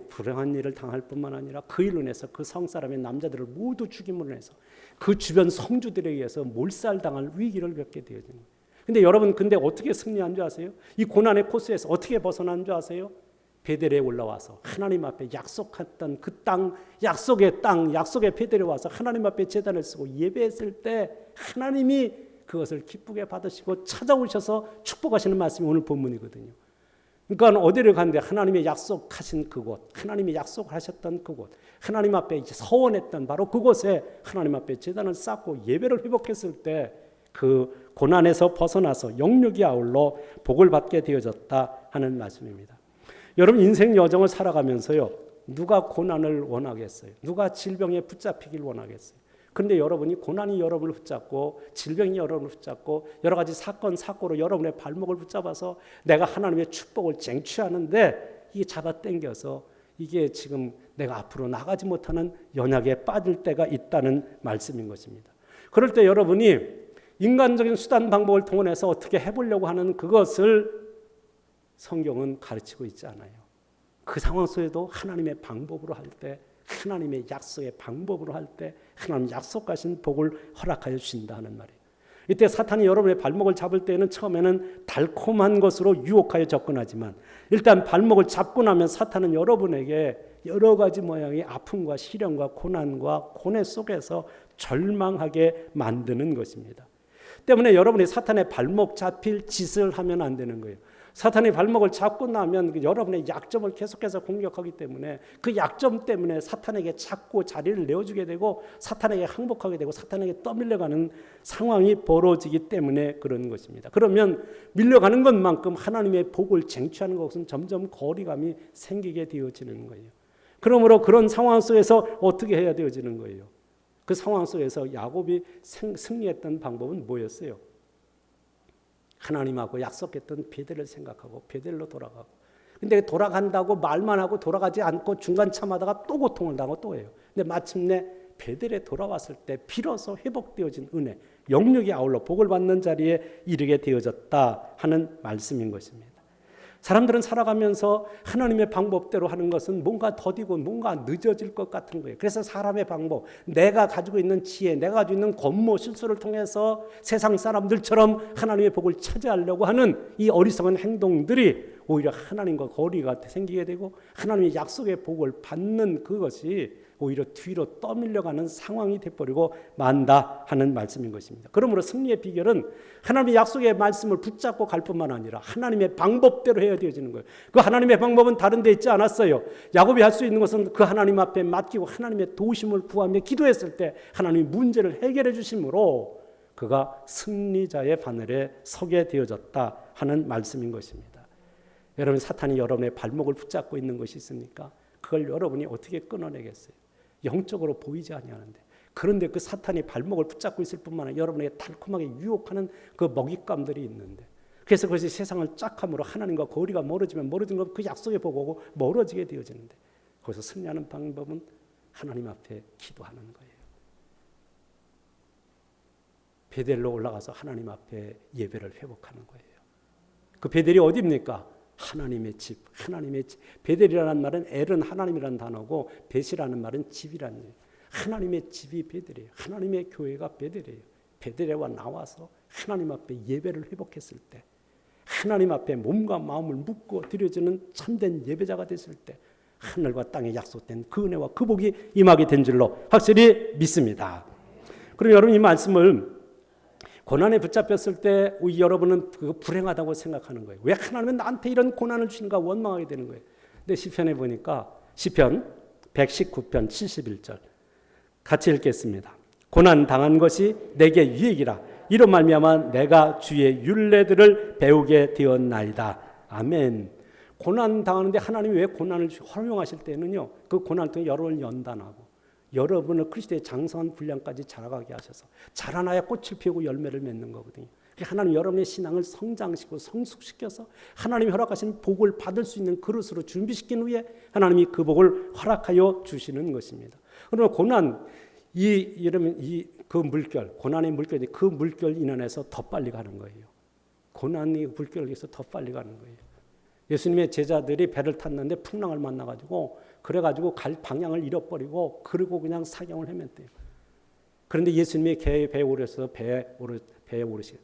불행한 일을 당할 뿐만 아니라 그 일로 인해서 그 성사람의 남자들을 모두 죽임으로 해서 그 주변 성주들에 의해서 몰살당할 위기를 겪게 되어지는 거예요. 근데 여러분, 근데 어떻게 승리한 줄 아세요? 이 고난의 코스에서 어떻게 벗어난 줄 아세요? 베델에 올라와서 하나님 앞에 약속했던 그 땅, 약속의 땅, 약속의 베델에 와서 하나님 앞에 제단을 쓰고 예배했을 때 하나님이 그것을 기쁘게 받으시고 찾아오셔서 축복하시는 말씀이 오늘 본문이거든요. 그러니까 어디를 갔는데 하나님의 약속하신 그곳, 하나님이 약속하셨던 그곳, 하나님 앞에 이제 서원했던 바로 그곳에 하나님 앞에 제단을 쌓고 예배를 회복했을 때 그 고난에서 벗어나서 영육이 아울러 복을 받게 되어졌다 하는 말씀입니다. 여러분, 인생 여정을 살아가면서요, 누가 고난을 원하겠어요? 누가 질병에 붙잡히길 원하겠어요? 그런데 여러분이 고난이 여러분을 붙잡고 질병이 여러분을 붙잡고 여러 가지 사건 사고로 여러분의 발목을 붙잡아서 내가 하나님의 축복을 쟁취하는데 이게 잡아당겨서 이게 지금 내가 앞으로 나가지 못하는 연약에 빠질 때가 있다는 말씀인 것입니다. 그럴 때 여러분이 인간적인 수단 방법을 동원해서 어떻게 해보려고 하는 그것을 성경은 가르치고 있지 않아요. 그 상황 속에도 하나님의 방법으로 할 때, 하나님의 약속의 방법으로 할 때 하나님 약속하신 복을 허락하여 주신다 하는 말이에요. 이때 사탄이 여러분의 발목을 잡을 때는 처음에는 달콤한 것으로 유혹하여 접근하지만 일단 발목을 잡고 나면 사탄은 여러분에게 여러 가지 모양의 아픔과 시련과 고난과 고뇌 속에서 절망하게 만드는 것입니다. 때문에 여러분이 사탄의 발목 잡힐 짓을 하면 안 되는 거예요. 사탄의 발목을 잡고 나면 여러분의 약점을 계속해서 공격하기 때문에 그 약점 때문에 사탄에게 자꾸 자리를 내어주게 되고 사탄에게 항복하게 되고 사탄에게 떠밀려가는 상황이 벌어지기 때문에 그런 것입니다. 그러면 밀려가는 것만큼 하나님의 복을 쟁취하는 것은 점점 거리감이 생기게 되어지는 거예요. 그러므로 그런 상황 속에서 어떻게 해야 되어지는 거예요? 그 상황 속에서 야곱이 승리했던 방법은 뭐였어요? 하나님하고 약속했던 베델을 생각하고 베델로 돌아가고, 근데 돌아간다고 말만 하고 돌아가지 않고 중간 참하다가 또 고통을 당하고 또 해요. 근데 마침내 베델에 돌아왔을 때 비로소 회복되어진 은혜, 영육이 아울러 복을 받는 자리에 이르게 되어졌다 하는 말씀인 것입니다. 사람들은 살아가면서 하나님의 방법대로 하는 것은 뭔가 더디고 뭔가 늦어질 것 같은 거예요. 그래서 사람의 방법, 내가 가지고 있는 지혜, 내가 가지고 있는 권모 실수를 통해서 세상 사람들처럼 하나님의 복을 차지하려고 하는 이 어리석은 행동들이 오히려 하나님과 거리가 생기게 되고 하나님의 약속의 복을 받는 그것이 오히려 뒤로 떠밀려가는 상황이 돼버리고 만다 하는 말씀인 것입니다. 그러므로 승리의 비결은 하나님의 약속의 말씀을 붙잡고 갈 뿐만 아니라 하나님의 방법대로 해야 되어지는 거예요. 그 하나님의 방법은 다른 데 있지 않았어요. 야곱이 할 수 있는 것은 그 하나님 앞에 맡기고 하나님의 도우심을 구하며 기도했을 때 하나님이 문제를 해결해 주심으로 그가 승리자의 바늘에 서게 되어졌다 하는 말씀인 것입니다. 여러분, 사탄이 여러분의 발목을 붙잡고 있는 것이 있습니까? 그걸 여러분이 어떻게 끊어내겠어요? 영적으로 보이지 아니하는데, 그런데 그 사탄이 발목을 붙잡고 있을 뿐만 아니라 여러분에게 달콤하게 유혹하는 그 먹잇감들이 있는데, 그래서 그것이 세상을 짝함으로 하나님과 거리가 멀어지면 멀어진 것 그 약속에 보고 멀어지게 되어지는데, 거기서 승리하는 방법은 하나님 앞에 기도하는 거예요. 베델로 올라가서 하나님 앞에 예배를 회복하는 거예요. 그 베델이 어디입니까? 하나님의 집, 하나님의 집. 베델이라는 말은 엘은 하나님이라는 단어고 벳이라는 말은 집이라는 얘기예요. 하나님의 집이 베델이에요. 하나님의 교회가 베델이에요. 베델에 나와서 하나님 앞에 예배를 회복했을 때, 하나님 앞에 몸과 마음을 묻고 드려지는 참된 예배자가 됐을 때 하늘과 땅에 약속된 그 은혜와 그 복이 임하게 된 줄로 확실히 믿습니다. 그럼 여러분, 이 말씀을 고난에 붙잡혔을 때 여러분은 그거 불행하다고 생각하는 거예요. 왜 하나님은 나한테 이런 고난을 주는가 원망하게 되는 거예요. 근데 시편에 보니까 시편 119편 71절 같이 읽겠습니다. 고난 당한 것이 내게 유익이라. 이로 말미암아 내가 주의 율례들을 배우게 되었나이다. 아멘. 고난 당하는데 하나님이 왜 고난을 허용하실 때는요, 그 고난을 통해 여러분을 연단하고 여러분을 그리스도의 장성한 분량까지 자라가게 하셔서 자라나야 꽃을 피우고 열매를 맺는 거거든요. 하나님 여러분의 신앙을 성장시키고 성숙시켜서 하나님이 허락하신 복을 받을 수 있는 그릇으로 준비시킨 후에 하나님이 그 복을 허락하여 주시는 것입니다. 그러면 고난, 그 물결, 고난의 물결이 그 물결 인연에서 더 빨리 가는 거예요. 고난의 물결에서 더 빨리 가는 거예요. 예수님의 제자들이 배를 탔는데 풍랑을 만나가지고 그래가지고 갈 방향을 잃어버리고 그리고 그냥 사경을 헤맸대요. 그런데 예수님이 배에 오르셔서 배에 오르시.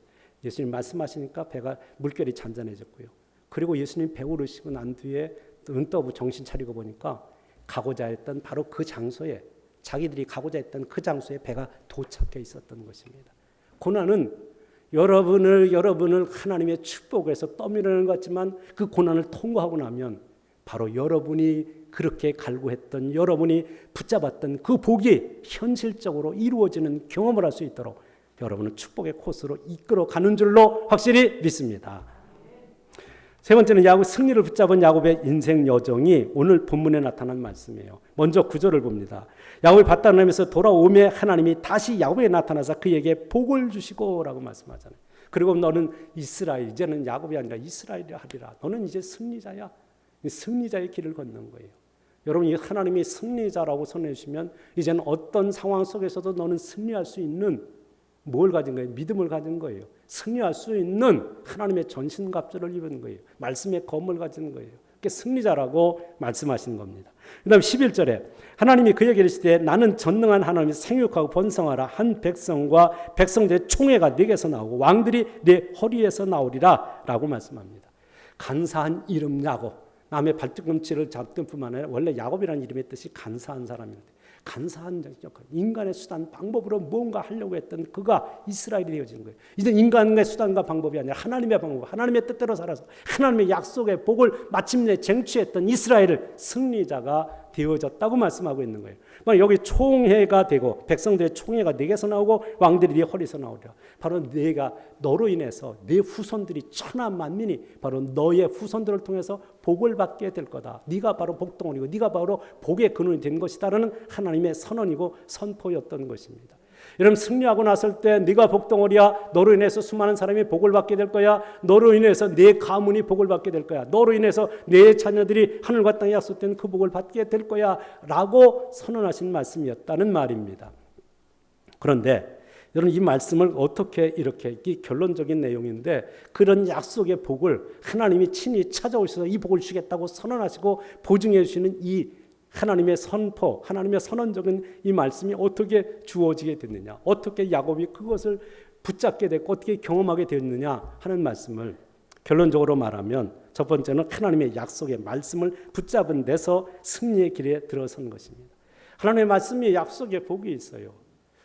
예수님 말씀하시니까 배가 물결이 잔잔해졌고요. 그리고 예수님 배 오르시고 난 뒤에 눈떠보 정신 차리고 보니까 가고자 했던 바로 그 장소에, 자기들이 가고자 했던 그 장소에 배가 도착해 있었던 것입니다. 고난은 여러분을 하나님의 축복에서 떠밀어내는 것 같지만 그 고난을 통과하고 나면 바로 여러분이 그렇게 갈구했던, 여러분이 붙잡았던 그 복이 현실적으로 이루어지는 경험을 할 수 있도록 여러분은 축복의 코스로 이끌어가는 줄로 확실히 믿습니다. 세 번째는 승리를 붙잡은 야곱의 인생 여정이 오늘 본문에 나타난 말씀이에요. 먼저 9절을 봅니다. 야곱이 바다나면서 돌아오매 하나님이 다시 야곱에게 나타나서 그에게 복을 주시고 라고 말씀하잖아요. 그리고 너는 이스라엘, 이제는 야곱이 아니라 이스라엘이라 하리라. 너는 이제 승리자야. 승리자의 길을 걷는 거예요. 여러분, 이 하나님이 승리자라고 선언해 주시면 이제는 어떤 상황 속에서도 너는 승리할 수 있는 뭘 가진 거예요? 믿음을 가진 거예요. 승리할 수 있는 하나님의 전신갑주를 입은 거예요. 말씀의 검을 가진 거예요. 그게 승리자라고 말씀하시는 겁니다. 그 다음 11절에 하나님이 그에게 이르시되 나는 전능한 하나님이 생육하고 번성하라. 한 백성과 백성들의 총회가 네게서 나오고 왕들이 네 허리에서 나오리라 라고 말씀합니다. 간사한 이름 야곱, 남의 발뒤꿈치를 잡던 뿐만 아니라 원래 야곱이라는 이름의 뜻이 간사한 사람인데, 간사한 역할, 인간의 수단, 방법으로 무언가 하려고 했던 그가 이스라엘이 되어진 거예요. 이제 인간의 수단과 방법이 아니라 하나님의 방법, 하나님의 뜻대로 살아서 하나님의 약속의 복을 마침내 쟁취했던 이스라엘을 승리자가 되어졌다고 말씀하고 있는 거예요. 여기 총회가 되고 백성들의 총회가 네게서 나오고 왕들이 네 허리에서 나오리라. 바로 너로 인해서 네 후손들이 천한 만민이 바로 너의 후손들을 통해서 복을 받게 될 거다. 네가 바로 복덩어리고 네가 바로 복의 근원이 된 것이다라는 하나님의 선언이고 선포였던 것입니다. 여러분, 승리하고 났을 때 네가 복덩어리야. 너로 인해서 수많은 사람이 복을 받게 될 거야. 너로 인해서 네 가문이 복을 받게 될 거야. 너로 인해서 네 자녀들이 하늘과 땅에 약속된 그 복을 받게 될 거야 라고 선언하신 말씀이었다는 말입니다. 그런데 여러분, 이 말씀을 어떻게 이렇게, 이 결론적인 내용인데 그런 약속의 복을 하나님이 친히 찾아오셔서 이 복을 주겠다고 선언하시고 보증해 주시는 이 하나님의 선포, 하나님의 선언적인 이 말씀이 어떻게 주어지게 됐느냐, 어떻게 야곱이 그것을 붙잡게 됐고 어떻게 경험하게 되었느냐 하는 말씀을 결론적으로 말하면, 첫 번째는 하나님의 약속의 말씀을 붙잡은 데서 승리의 길에 들어선 것입니다. 하나님의 말씀이 약속의 복이 있어요.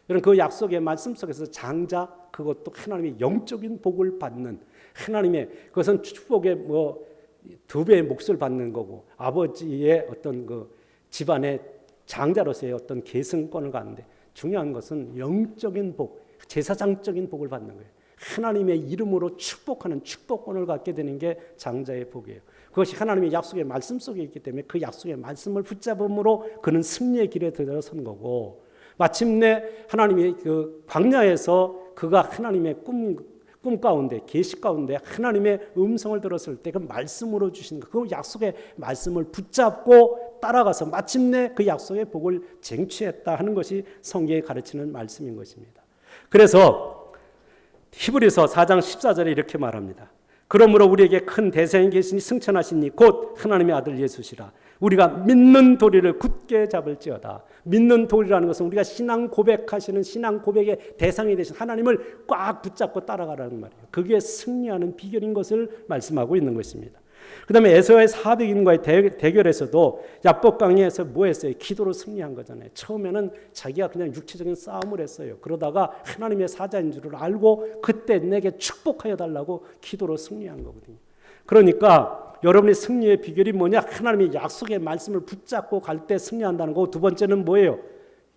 여러분, 그 약속의 말씀 속에서 장자, 그것도 하나님의 영적인 복을 받는, 하나님의, 그것은 축복의 2배의 몫을 받는 거고, 아버지의 어떤 그 집안의 장자로서의 어떤 계승권을 갖는데, 중요한 것은 영적인 복, 제사장적인 복을 받는 거예요. 하나님의 이름으로 축복하는 축복권을 갖게 되는 게 장자의 복이에요. 그것이 하나님의 약속의 말씀 속에 있기 때문에 그 약속의 말씀을 붙잡음으로 그는 승리의 길에 들어선 거고, 마침내 하나님의 그 광야에서 그가 하나님의 꿈 가운데, 계시 가운데 하나님의 음성을 들었을 때 그 말씀으로 주신 그 약속의 말씀을 붙잡고 따라가서 마침내 그 약속의 복을 쟁취했다 하는 것이 성경이 가르치는 말씀인 것입니다. 그래서 히브리서 4장 14절에 이렇게 말합니다. 그러므로 우리에게 큰 대생이 계시니 승천하시니 곧 하나님의 아들 예수시라. 우리가 믿는 도리를 굳게 잡을지어다. 믿는 도리라는 것은 우리가 신앙 고백하시는 신앙 고백의 대상이 되신 하나님을 꽉 붙잡고 따라가라는 말이에요. 그게 승리하는 비결인 것을 말씀하고 있는 것입니다. 그 다음에 에서의 400인과의 대결에서도 야복 강야에서 뭐 했어요? 기도로 승리한 거잖아요. 처음에는 자기가 그냥 육체적인 싸움을 했어요. 그러다가 하나님의 사자인 줄을 알고 그때 내게 축복하여 달라고 기도로 승리한 거거든요. 그러니까 여러분의 승리의 비결이 뭐냐? 하나님의 약속의 말씀을 붙잡고 갈 때 승리한다는 거고, 두 번째는 뭐예요?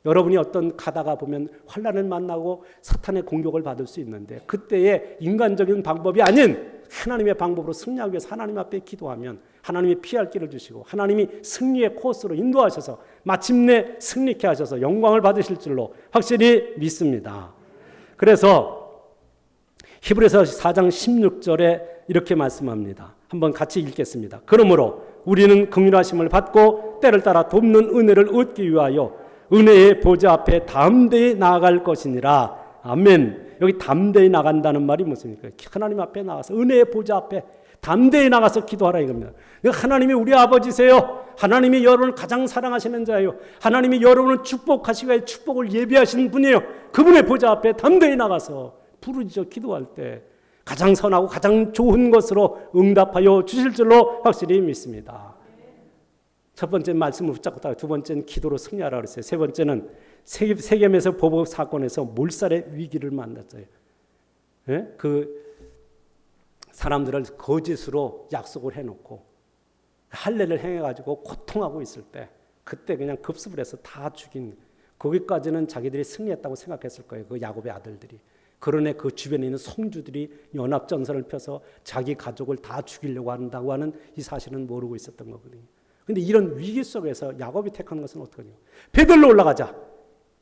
여러분이 어떤 가다가 보면 환난을 만나고 사탄의 공격을 받을 수 있는데 그때의 인간적인 방법이 아닌 하나님의 방법으로 승리하기 위해서 하나님 앞에 기도하면 하나님이 피할 길을 주시고 하나님이 승리의 코스로 인도하셔서 마침내 승리케 하셔서 영광을 받으실 줄로 확실히 믿습니다. 그래서 히브리서 4장 16절에 이렇게 말씀합니다. 한번 같이 읽겠습니다. 그러므로 우리는 긍휼하심을 받고 때를 따라 돕는 은혜를 얻기 위하여 은혜의 보좌 앞에 담대히 나아갈 것이니라. 아멘. 여기 담대히 나간다는 말이 무엇입니까? 하나님 앞에 나가서 은혜의 보좌 앞에 담대히 나가서 기도하라 이겁니다. 하나님이 우리 아버지세요. 하나님이 여러분을 가장 사랑하시는 자예요. 하나님이 여러분을 축복하시기 위해 축복을 예비하시는 분이에요. 그분의 보좌 앞에 담대히 나가서 부르짖어 기도할 때 가장 선하고 가장 좋은 것으로 응답하여 주실 줄로 확실히 믿습니다. 첫 번째 말씀을 붙잡고 따라 두 번째는 기도로 승리하라 그랬어요. 세 번째는 세겜에서 보복 사건에서 몰살의 위기를 만났어요. 예? 그 사람들을 거짓으로 약속을 해놓고 할례를 행해가지고 고통하고 있을 때 그때 그냥 급습을 해서 다 죽인, 거기까지는 자기들이 승리했다고 생각했을 거예요. 그 야곱의 아들들이. 그러네 그 주변에 있는 성주들이 연합전선을 펴서 자기 가족을 다 죽이려고 한다고 하는 이 사실은 모르고 있었던 거거든요. 그런데 이런 위기 속에서 야곱이 택한 것은 어떡하냐? 베델로 올라가자.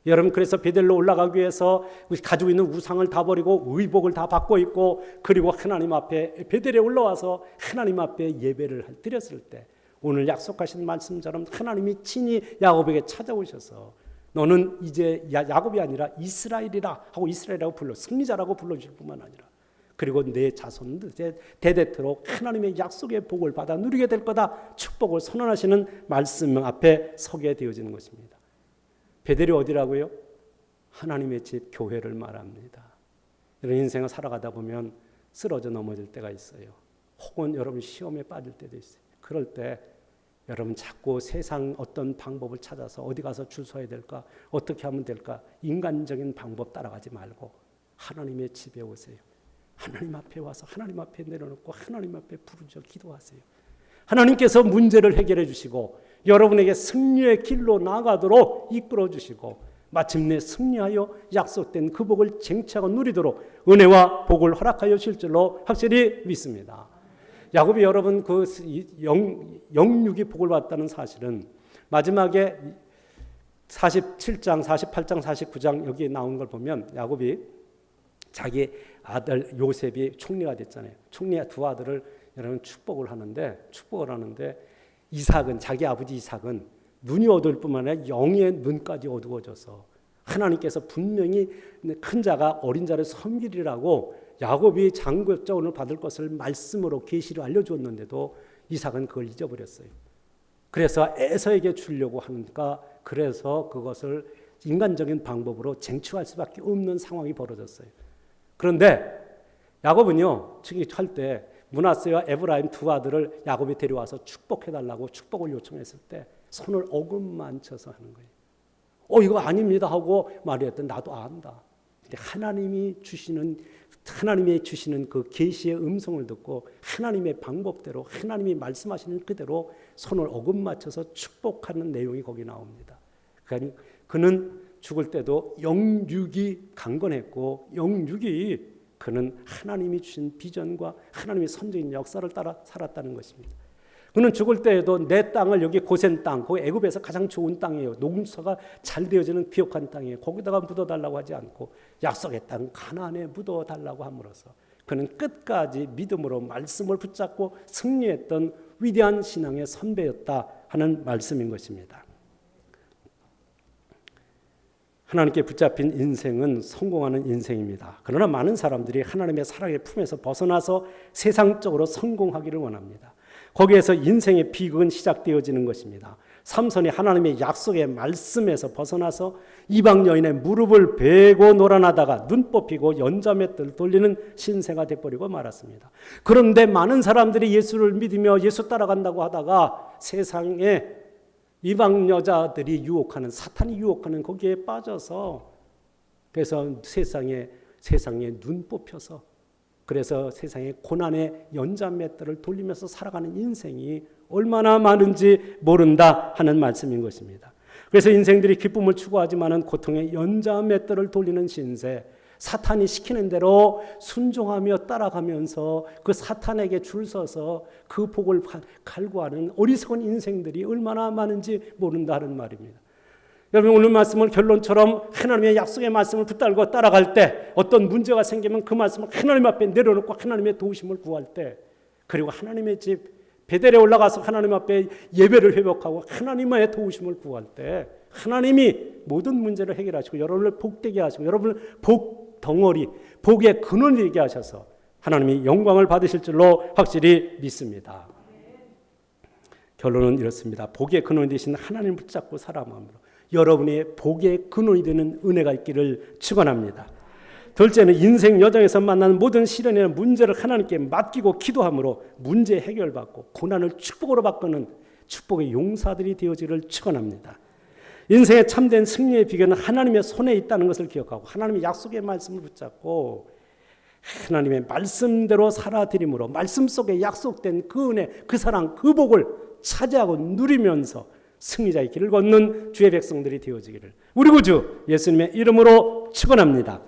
여러분, 그래서 베델로 올라가기 위해서 가지고 있는 우상을 다 버리고 의복을 다 받고 있고, 그리고 하나님 앞에 베델에 올라와서 하나님 앞에 예배를 드렸을 때 오늘 약속하신 말씀처럼 하나님이 친히 야곱에게 찾아오셔서 너는 이제 야곱이 아니라 이스라엘이라 하고 이스라엘이라고 불러 승리자라고 불러주실 뿐만 아니라 그리고 내 자손들 대대토록 하나님의 약속의 복을 받아 누리게 될 거다 축복을 선언하시는 말씀 앞에 서게 되어지는 것입니다. 베델이 어디라고요? 하나님의 집 교회를 말합니다. 이런 인생을 살아가다 보면 쓰러져 넘어질 때가 있어요. 혹은 여러분 시험에 빠질 때도 있어요. 그럴 때 여러분 자꾸 세상 어떤 방법을 찾아서 어디 가서 줄 서야 될까? 어떻게 하면 될까? 인간적인 방법 따라가지 말고 하나님의 집에 오세요. 하나님 앞에 와서 하나님 앞에 내려놓고 하나님 앞에 부르짖어 기도하세요. 하나님께서 문제를 해결해 주시고 여러분에게 승리의 길로 나아가도록 이끌어 주시고 마침내 승리하여 약속된 그 복을 쟁취하고 누리도록 은혜와 복을 허락하여 주실 줄로 확실히 믿습니다. 야곱이 여러분 그 영육이 복을 받았다는 사실은 마지막에 47장, 48장, 49장 여기에 나온 걸 보면 야곱이 자기 아들 요셉이 총리가 됐잖아요. 총리의 두 아들을 여러분 축복을 하는데 이삭은 자기 아버지 이삭은 눈이 어두울 뿐만 아니라 영의 눈까지 어두워져서 하나님께서 분명히 큰 자가 어린 자를 섬기리라고 야곱이 장국자원을 받을 것을 말씀으로 계시로 알려주었는데도 이삭은 그걸 잊어버렸어요. 그래서 에서에게 주려고 하니까 그래서 그것을 인간적인 방법으로 쟁취할 수밖에 없는 상황이 벌어졌어요. 그런데 야곱은요, 즉위할 때 므낫세와 에브라임 두 아들을 야곱이 데려와서 축복해달라고 축복을 요청했을 때 손을 어금만 쳐서 하는 거예요. 이거 아닙니다 하고 말했더니 나도 안다. 근데 하나님이 주시는 그 계시의 음성을 듣고 하나님의 방법대로 하나님이 말씀하시는 그대로 손을 어금맞춰서 축복하는 내용이 거기 나옵니다. 그러니까 그는 죽을 때도 영육이 강건했고 영육이 그는 하나님이 주신 비전과 하나님의 선적인 역사를 따라 살았다는 것입니다. 그는 죽을 때에도 내 땅을 여기 고센 땅, 거기 애굽에서 가장 좋은 땅이에요. 농사가 잘 되어지는 귀역한 땅이에요. 거기다가 묻어달라고 하지 않고 약속의 땅 가나안에 묻어달라고 함으로써 그는 끝까지 믿음으로 말씀을 붙잡고 승리했던 위대한 신앙의 선배였다 하는 말씀인 것입니다. 하나님께 붙잡힌 인생은 성공하는 인생입니다. 그러나 많은 사람들이 하나님의 사랑의 품에서 벗어나서 세상적으로 성공하기를 원합니다. 거기에서 인생의 비극은 시작되어지는 것입니다. 삼손이 하나님의 약속의 말씀에서 벗어나서 이방 여인의 무릎을 베고 놀아나다가 눈 뽑히고 연자맷돌 돌리는 신세가 돼버리고 말았습니다. 그런데 많은 사람들이 예수를 믿으며 예수 따라간다고 하다가 세상에 이방 여자들이 유혹하는, 사탄이 유혹하는 거기에 빠져서, 그래서 세상에 눈 뽑혀서, 그래서 세상의 고난의 연자맷돌을 돌리면서 살아가는 인생이 얼마나 많은지 모른다 하는 말씀인 것입니다. 그래서 인생들이 기쁨을 추구하지만은 고통의 연자맷돌을 돌리는 신세, 사탄이 시키는 대로 순종하며 따라가면서 그 사탄에게 줄 서서 그 복을 갈구하는 어리석은 인생들이 얼마나 많은지 모른다 하는 말입니다. 여러분, 오늘 말씀을 결론처럼 하나님의 약속의 말씀을 붙들고 따라갈 때, 어떤 문제가 생기면 그 말씀을 하나님 앞에 내려놓고 하나님의 도우심을 구할 때, 그리고 하나님의 집 베델에 올라가서 하나님 앞에 예배를 회복하고 하나님의 도우심을 구할 때 하나님이 모든 문제를 해결하시고 여러분을 복되게 하시고 여러분을 복 덩어리, 복의 근원이 되게 하셔서 하나님이 영광을 받으실 줄로 확실히 믿습니다. 결론은 이렇습니다. 복의 근원이 되신 하나님을 붙잡고 살아감으로 여러분의 복의 근원이 되는 은혜가 있기를 축원합니다. 둘째는 인생 여정에서 만나는 모든 시련이나 문제를 하나님께 맡기고 기도함으로 문제 해결받고 고난을 축복으로 바꾸는 축복의 용사들이 되어지기를 축원합니다. 인생의 참된 승리의 비결은 하나님의 손에 있다는 것을 기억하고 하나님의 약속의 말씀을 붙잡고 하나님의 말씀대로 살아드림으로 말씀 속에 약속된 그 은혜, 그 사랑, 그 복을 차지하고 누리면서 승리자의 길을 걷는 주의 백성들이 되어지기를 우리 구주 예수님의 이름으로 축원합니다.